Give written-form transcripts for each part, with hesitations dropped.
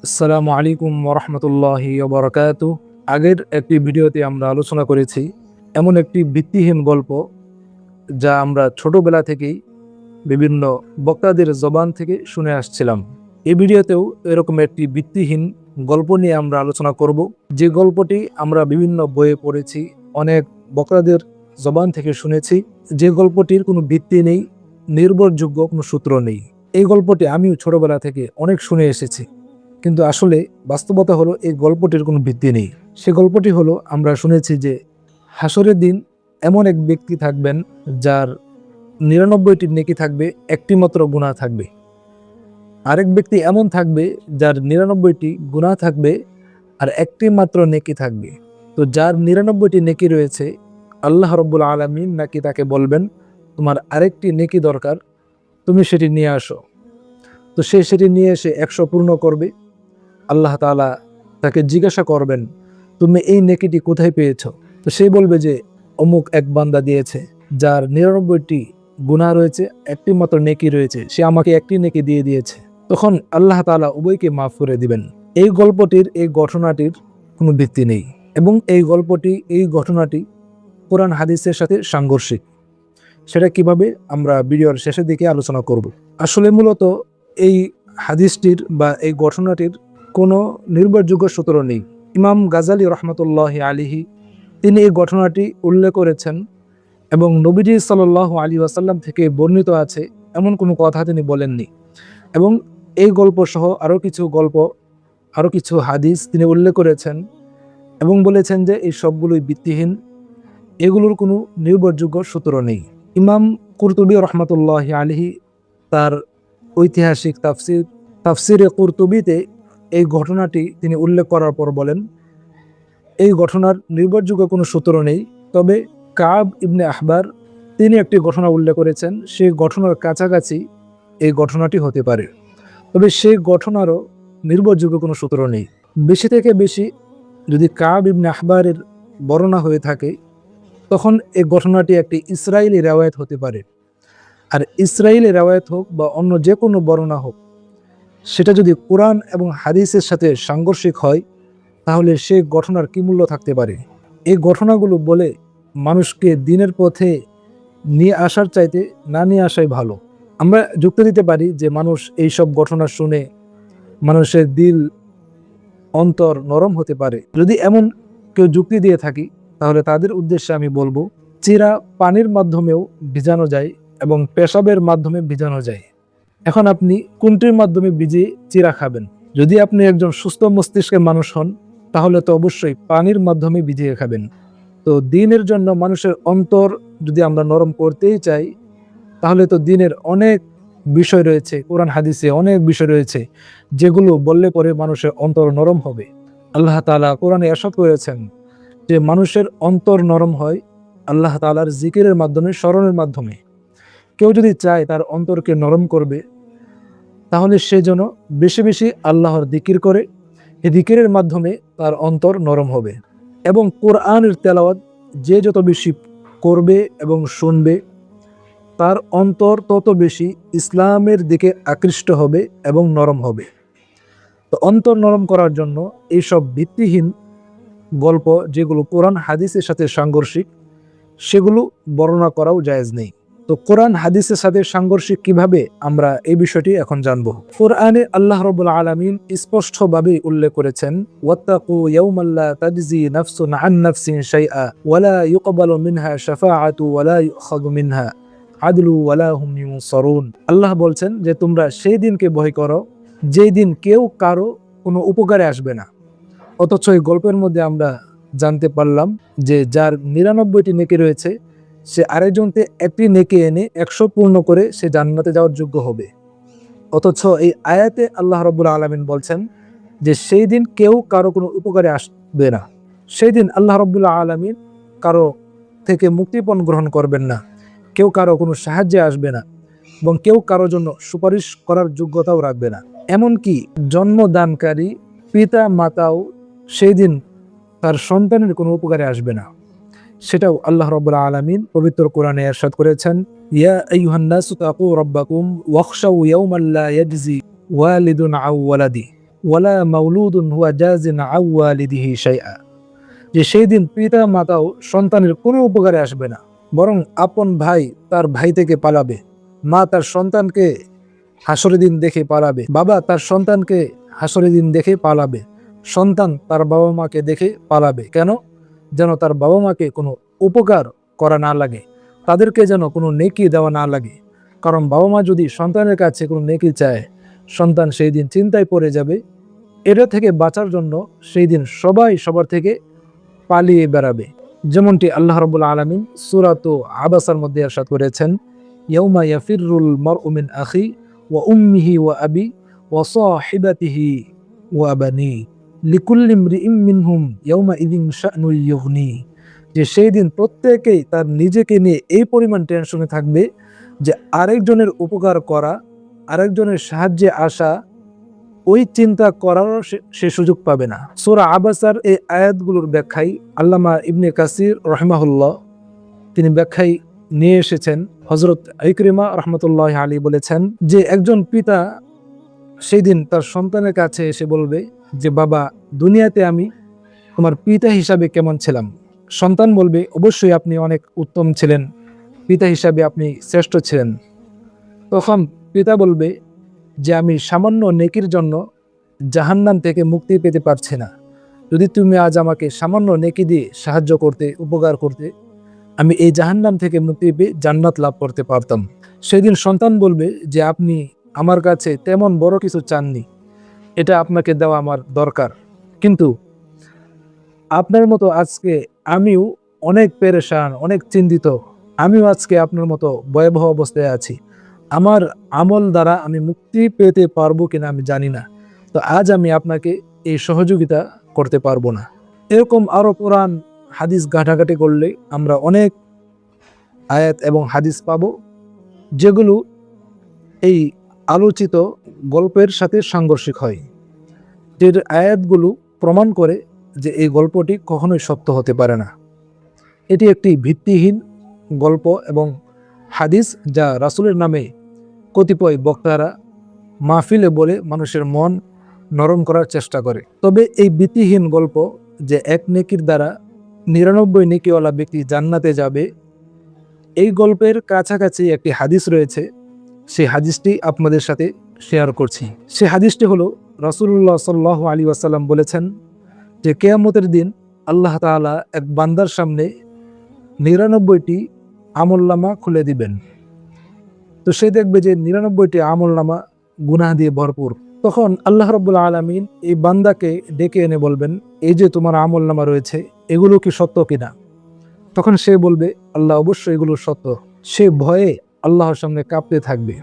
আসসালামু আলাইকুম ওরহমতুল্লাহি ওবরাকাতু। আগের একটি ভিডিওতে আমরা আলোচনা করেছি এমন একটি ভিত্তিহীন গল্প যা আমরা ছোটবেলা থেকেই বিভিন্ন বক্তাদের জবান থেকে শুনে আসছিলাম। এই ভিডিওতেও এরকম একটি ভিত্তিহীন গল্প নিয়ে আমরা আলোচনা করব, যে গল্পটি আমরা বিভিন্ন বইয়ে পড়েছি, অনেক বক্তাদের জবান থেকে শুনেছি, যে গল্পটির কোনো ভিত্তি নেই, নির্ভরযোগ্য কোনো সূত্র নেই। এই গল্পটি আমিও ছোটবেলা থেকে অনেক শুনে এসেছি, কিন্তু আসলে বাস্তবতা হলো এই গল্পটির কোনো ভিত্তি নেই। সে গল্পটি হলো, আমরা শুনেছি যে হাসরের দিন এমন এক ব্যক্তি থাকবেন যার 99টি নেকি থাকবে, একটি মাত্র গুনাহ থাকবে। আরেক ব্যক্তি এমন থাকবে যার 99টি গুনাহ থাকবে আর একটি মাত্র নেকি থাকবে। তো যার 99টি নেকি রয়েছে, আল্লাহ রাব্বুল আলামিন নাকি তাকে বলবেন, তোমার আরেকটি নেকি দরকার, তুমি সেটি নিয়ে আসো। তো সে সেটি নিয়ে এসে 100 পূর্ণ করবে। আল্লাহ তাআলা তাকে জিজ্ঞাসা করবেন, তুমি এই নেকিটি কোথায় পেয়েছো? তো সে বলবে যে অমুক এক বান্দা দিয়েছে, যার 99টি গুনাহ রয়েছে, একটি মাত্র নেকি রয়েছে, সে আমাকে একটি নেকি দিয়ে দিয়েছে। তখন আল্লাহ তাআলা উভয়কে মাফ করে দিবেন। এই গল্পটির, এই ঘটনাটির কোনো ভিত্তি নেই, এবং এই ঘটনাটি কোরআন হাদিসের সাথে সাংঘর্ষিক। সেটা কিভাবে আমরা ভিডিওর শেষের দিকে আলোচনা করব। আসলে মূলত এই হাদিসটির বা এই ঘটনাটির কোনো নির্ভরযোগ্য সূত্র নেই। ইমাম গাজালি রহমতুল্লাহ আলিহি তিনি এই ঘটনাটি উল্লেখ করেছেন, এবং নবীজি সাল্লাল্লাহু আলাইহি ওয়াসাল্লাম থেকে বর্ণিত আছে এমন কোনো কথা তিনি বলেননি। এবং এই গল্প সহ আরও কিছু হাদিস তিনি উল্লেখ করেছেন এবং বলেছেন যে এই সবগুলোই ভিত্তিহীন, এগুলোর কোনো নির্ভরযোগ্য সূত্র নেই। ইমাম কুরতুবী রহমতুল্লাহ আলিহি তার ঐতিহাসিক তাফসিরে কুরতুবীতে এই ঘটনাটি তিনি উল্লেখ করার পর বলেন, এই ঘটনার নির্ভরযোগ্য কোনো সূত্র নেই, তবে কাব ইবনে আহবার তিনি একটি ঘটনা উল্লেখ করেছেন, সেই ঘটনার কাছাকাছি এই ঘটনাটি হতে পারে, তবে সেই ঘটনারও নির্ভরযোগ্য কোনো সূত্র নেই। বেশি থেকে বেশি যদি কাব ইবনে আহবারের বর্ণনা হয়ে থাকে, তখন এই ঘটনাটি একটি ইসরায়েলি রেওয়ায়েত হতে পারে। আর ইসরায়েলি রেওয়ায়েত হোক বা অন্য যে কোনো বর্ণনা হোক, সেটা যদি কোরআন এবং হাদিসের সাথে সাংঘর্ষিক হয়, তাহলে সেই ঘটনার কী মূল্য থাকতে পারে? এই ঘটনাগুলো বলে মানুষকে দিনের পথে নিয়ে আসার চাইতে না নিয়ে আসাই ভালো। আমরা যুক্তি দিতে পারি যে মানুষ এই সব ঘটনা শুনে মানুষের দিল অন্তর নরম হতে পারে। যদি এমন কেউ যুক্তি দিয়ে থাকি, তাহলে তাদের উদ্দেশ্যে আমি বলবো, চিরা পানির মাধ্যমেও ভিজানো যায় এবং পেশাবের মাধ্যমে ভিজানো যায়। এখন আপনি কোনটির মাধ্যমে ভিজিয়ে চিরা খাবেন? যদি আপনি একজন সুস্থ মস্তিষ্কের মানুষ হন, তাহলে তো অবশ্যই পানির মাধ্যমে ভিজিয়ে খাবেন। তো দিনের জন্য মানুষের অন্তর যদি আমরা নরম করতেই চাই, তাহলে তো দিনের অনেক বিষয় রয়েছে, কোরআন হাদিসে অনেক বিষয় রয়েছে যেগুলো বললে পরে মানুষের অন্তর নরম হবে। আল্লাহ তাআলা কোরআনে ইরশাদ করেছেন যে মানুষের অন্তর নরম হয় আল্লাহ তাআলার জিকিরের মাধ্যমে, স্মরণের মাধ্যমে। কেউ যদি চায় তার অন্তরকে নরম করবে, তাহলে সে যেন বেশি বেশি আল্লাহর জিকির করে, এই জিকিরের মাধ্যমে তার অন্তর নরম হবে। এবং কোরআনের তেলাওয়াত যে যত বেশি করবে এবং শুনবে, তার অন্তর তত বেশি ইসলামের দিকে আকৃষ্ট হবে এবং নরম হবে। তো অন্তর নরম করার জন্য এইসব ভিত্তিহীন গল্প, যেগুলো কোরআন হাদিসের সাথে সাংঘর্ষিক, সেগুলো বর্ণনা করাও জায়েজ নেই। তো কোরআন হাদিসের সাথে সাংঘর্ষিক কিভাবে, আমরা এই বিষয়টি এখন জানব। কোরআনে আল্লাহ রাব্বুল আলামিন স্পষ্টভাবে উল্লেখ করেছেন, ওয়াত্তাকু ইয়াওমান লা তাজজি নাফসুন আন নাফসিন শাইআ ওয়ালা ইউকবালু মিনহা শাফাআতু ওয়ালা ইউখাযু মিনহা আদলু ওয়ালা হুম ইউনসারুন। আল্লাহ বলছেন যে তোমরা সেই দিনকে ভয় করো যেই দিন কেউ কারো কোনো উপকারে আসবে না। অথচ এই গল্পের মধ্যে আমরা জানতে পারলাম যে যার 99টি নেকি রয়েছে, সে আরেকজনকে একটি নেকি এনে 100 পূর্ণ করে সে জান্নাতে যাওয়ার যোগ্য হবে। অথচ এই আয়াতে আল্লাহ রাব্বুল আলামিন বলছেন যে সেই দিন কেউ কারো কোনো উপকারে আসবে না। সেই দিন আল্লাহ রাব্বুল আলামিন কারো থেকে মুক্তিপণ গ্রহণ করবেন না, কেউ কারো কোনো সাহায্যে আসবে না, এবং কেউ কারোর জন্য সুপারিশ করার যোগ্যতাও রাখবে না। এমনকি জন্মদানকারী পিতা মাতাও সেই দিন তার সন্তানের কোনো উপকারে আসবে না। সেটাও আল্লাহ রাব্বুল আলামিন পবিত্র কোরআনে ইরশাদ করেছেন, ইয়া আইয়ুহান নাসু তাকু রাব্বাকুম ওয়াখশাউ ইয়াওমান লা ইয়াজজি ওয়ালিদুন আন ওয়ালাদি ওয়ালা মাউলুদুন হুয়া জাজিন আন ওয়ালিদিহি শাইআ, যে সেই দিন পিতা মাতাও সন্তানের কোনো উপকারে আসবে না, বরং আপন ভাই তার ভাই থেকে পালাবে, মা তার সন্তানকে হাসরের দিন দেখে পালাবে, বাবা তার সন্তানকে হাসরের দিন দেখে পালাবে, সন্তান তার বাবা মাকে দেখে পালাবে। কেন? যেন তার বাবা মাকে কোনো উপকার করা না লাগে, তাদেরকে যেন কোনো নেকি দেওয়া না লাগে। কারণ বাবা মা যদি সন্তানের কাছে কোনো নেকি চায়, সন্তান সেই দিন চিন্তায় পড়ে যাবে। এটা থেকে বাঁচার জন্য সেই দিন সবাই সবার থেকে পালিয়ে বেড়াবে। যেমনটি আল্লাহ রাব্বুল আলামিন সূরাত আবাসার মধ্যে ইরশাদ করেছেন, ইয়াউমা ইয়াফিরুল মারউ মিন আখি ওয়া উম্মিহি ওয়া আবি ওয়া সাহিবাতিহি ওয়া বানি লিকুল্লি ইমরিইম মিনহুম ইয়াউমা ইযিন শা'নুন ইউগনি, যে সেই দিন প্রত্যেকেই তার নিজেকে নিয়ে এই পরিমাণ টেনশনে থাকবে যে আরেকজনের উপকার করা, আরেকজনের সাহায্যে আসা, ওই চিন্তা করারও সে সুযোগ পাবে না। সূরা আবাসার এই আয়াতগুলোর ব্যাখ্যায় আল্লামা ইবনে কাসির রাহিমাহুল্লাহ তিনি ব্যাখ্যায় নিয়ে এসেছেন, হযরত ইকরিমা রাহমাতুল্লাহি আলাইহি বলেছেন যে একজন পিতা সেই দিন তার সন্তানের কাছে এসে বলবে যে বাবা, দুনিয়াতে আমি তোমার পিতা হিসাবে কেমন ছিলাম? সন্তান বলবে অবশ্যই আপনি অনেক উত্তম ছিলেন, পিতা হিসাবে আপনি শ্রেষ্ঠ ছিলেন। তখন পিতা বলবে যে আমি সামান্য নেকির জন্য জাহান্নাম থেকে মুক্তি পেতে পারছি না, যদি তুমি আজ আমাকে সামান্য নেকি দিয়ে সাহায্য করতে, উপকার করতে, আমি এই জাহান্নাম থেকে মুক্তি পেয়ে জান্নাত লাভ করতে পারতাম। সেদিন সন্তান বলবে যে আপনি আমার কাছে তেমন বড় কিছু চাননি, এটা আপনাকে দেওয়া আমার দরকার, কিন্তু আপনার মতো আজকে আমিও অনেক পেরেশান, অনেক চিন্তিত, আমিও আজকে আপনার মতো ভয়াবহ অবস্থায় আছি, আমার আমল দ্বারা আমি মুক্তি পেতে পারবো কিনা আমি জানি না, তো আজ আমি আপনাকে এই সহযোগিতা করতে পারবো না। এরকম আরো কোরআন হাদিস ঘাটাঘাটি করলে আমরা অনেক আয়াত এবং হাদিস পাবো, যেগুলো এই আলোচিত গল্পের সাথে সাংঘর্ষিক হয়, যে আয়াতগুলো প্রমাণ করে যে এই গল্পটি কখনোই সত্য হতে পারে না। এটি একটি ভিত্তিহীন গল্প এবং হাদিস, যা রাসূলের নামে কতিপয় বক্তারা মাহফিলে বলে মানুষের মন নরম করার চেষ্টা করে। তবে এই ভিত্তিহীন গল্প যে এক নেকির দ্বারা 99 নেকিওয়ালা ব্যক্তি জান্নাতে যাবে, এই গল্পের কাছাকাছি একটি হাদিস রয়েছে, সেই হাদিসটি আপনাদের সাথে শেয়ার করছি। সেই হাদিসটি হলো রাসূলুল্লাহ সাল্লাল্লাহু আলাইহি ওয়াসাল্লাম বলেছেন যে কিয়ামতের দিন আল্লাহ তাআলা এক বান্দার সামনে 99টি আমলনামা খুলে দিবেন। তো সে দেখবে যে 99টি আমলনামা গুনাহ দিয়ে ভরপুর। তখন আল্লাহ রাব্বুল আলামিন এই বান্দাকে ডেকে এনে বলবেন, এই যে তোমার আমলনামা রয়েছে, এগুলো কি সত্য কিনা? তখন সে বলবে, আল্লাহ অবশ্যই এগুলো সত্য। সে ভয়ে আল্লাহর সামনে কাঁপতে থাকবে।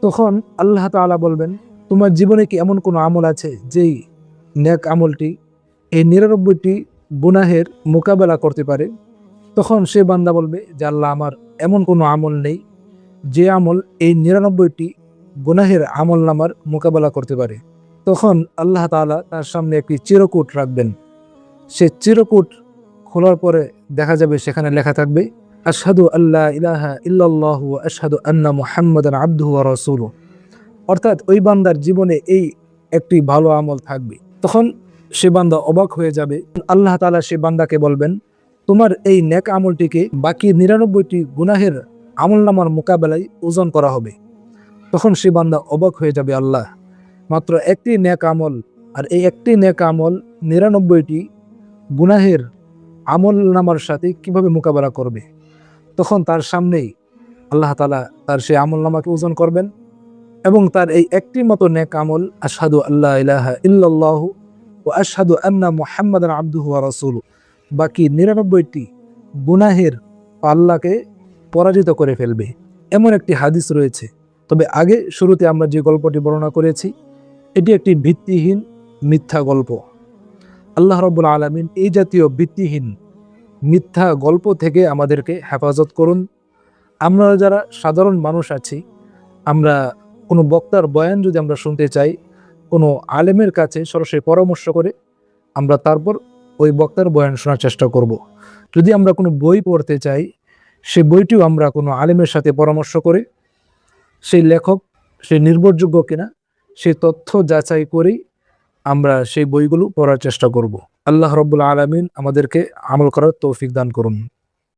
তখন আল্লাহ তাআলা বলবেন, তোমার জীবনে কি এমন কোনো আমল আছে যেই নেক আমলটি এই 99টি গুনাহের মোকাবেলা করতে পারে? তখন সে বান্দা বলবে যে আল্লাহ, আমার এমন কোনো আমল নেই যে আমল এই 99টি গুনাহের আমল নামার মোকাবেলা করতে পারে। তখন আল্লাহ তাআলা তার সামনে একটি চিরকুট রাখবেন। সে চিরকুট খোলার পরে দেখা যাবে সেখানে লেখা থাকবে, আশহাদু আল্লা ইলাহা ইল্লাল্লাহু ওয়া আশহাদু আন্না মুহাম্মাদান আবদুহু ওয়া রাসূলুহু। অর্থাৎ ওই বান্দার জীবনে এই একটি ভালো আমল থাকবে। তখন সে বান্দা অবাক হয়ে যাবে। আল্লাহ তাআলা সে বান্দাকে বলবেন, তোমার এই নেক আমলটিকে বাকি 99টি গুনাহের আমলনামার মোকাবেলায় ওজন করা হবে। তখন সে বান্দা অবাক হয়ে যাবে, আল্লাহ, মাত্র একটি নেক আমল, আর এই একটি নেক আমল 99টি গুনাহের আমলনামার সাথে কিভাবে মোকাবেলা করবে? তখন তার সামনেই আল্লাহ তাআলা তার সেই আমলনামাকে ওজন করবেন এবং তার এই একটি মতো নেক আমল, আশহাদু আল্লা ইলাহা ইল্লাল্লাহু ওয়া আশহাদু আন্না মুহাম্মাদান আবদুহু ওয়া রাসূলুহু, বাকি 99টি গুনাহের পাল্লাকে পরাজিত করে ফেলবে। এমন একটি হাদিস রয়েছে। তবে আগে শুরুতে আমরা যে গল্পটি বর্ণনা করেছি, এটি একটি ভিত্তিহীন মিথ্যা গল্প। আল্লাহ রাব্বুল আলামিন এই জাতীয় ভিত্তিহীন মিথ্যা গল্প থেকে আমাদেরকে হেফাজত করুন। আমরা যারা সাধারণ মানুষ আছি, আমরা কোনো বক্তার বয়ান যদি আমরা শুনতে চাই, কোনো আলেমের কাছে সরাসরি পরামর্শ করে আমরা তারপর ওই বক্তার বয়ান শোনার চেষ্টা করব। যদি আমরা কোনো বই পড়তে চাই, সেই বইটিও আমরা কোনো আলেমের সাথে পরামর্শ করে সেই লেখক সে নির্ভরযোগ্য কিনা সেই তথ্য যাচাই করেই আমরা সেই বইগুলো পড়ার চেষ্টা করব। আল্লাহ রব্বুল আলামিন আমাদেরকে আমল করার তৌফিক দান করুন।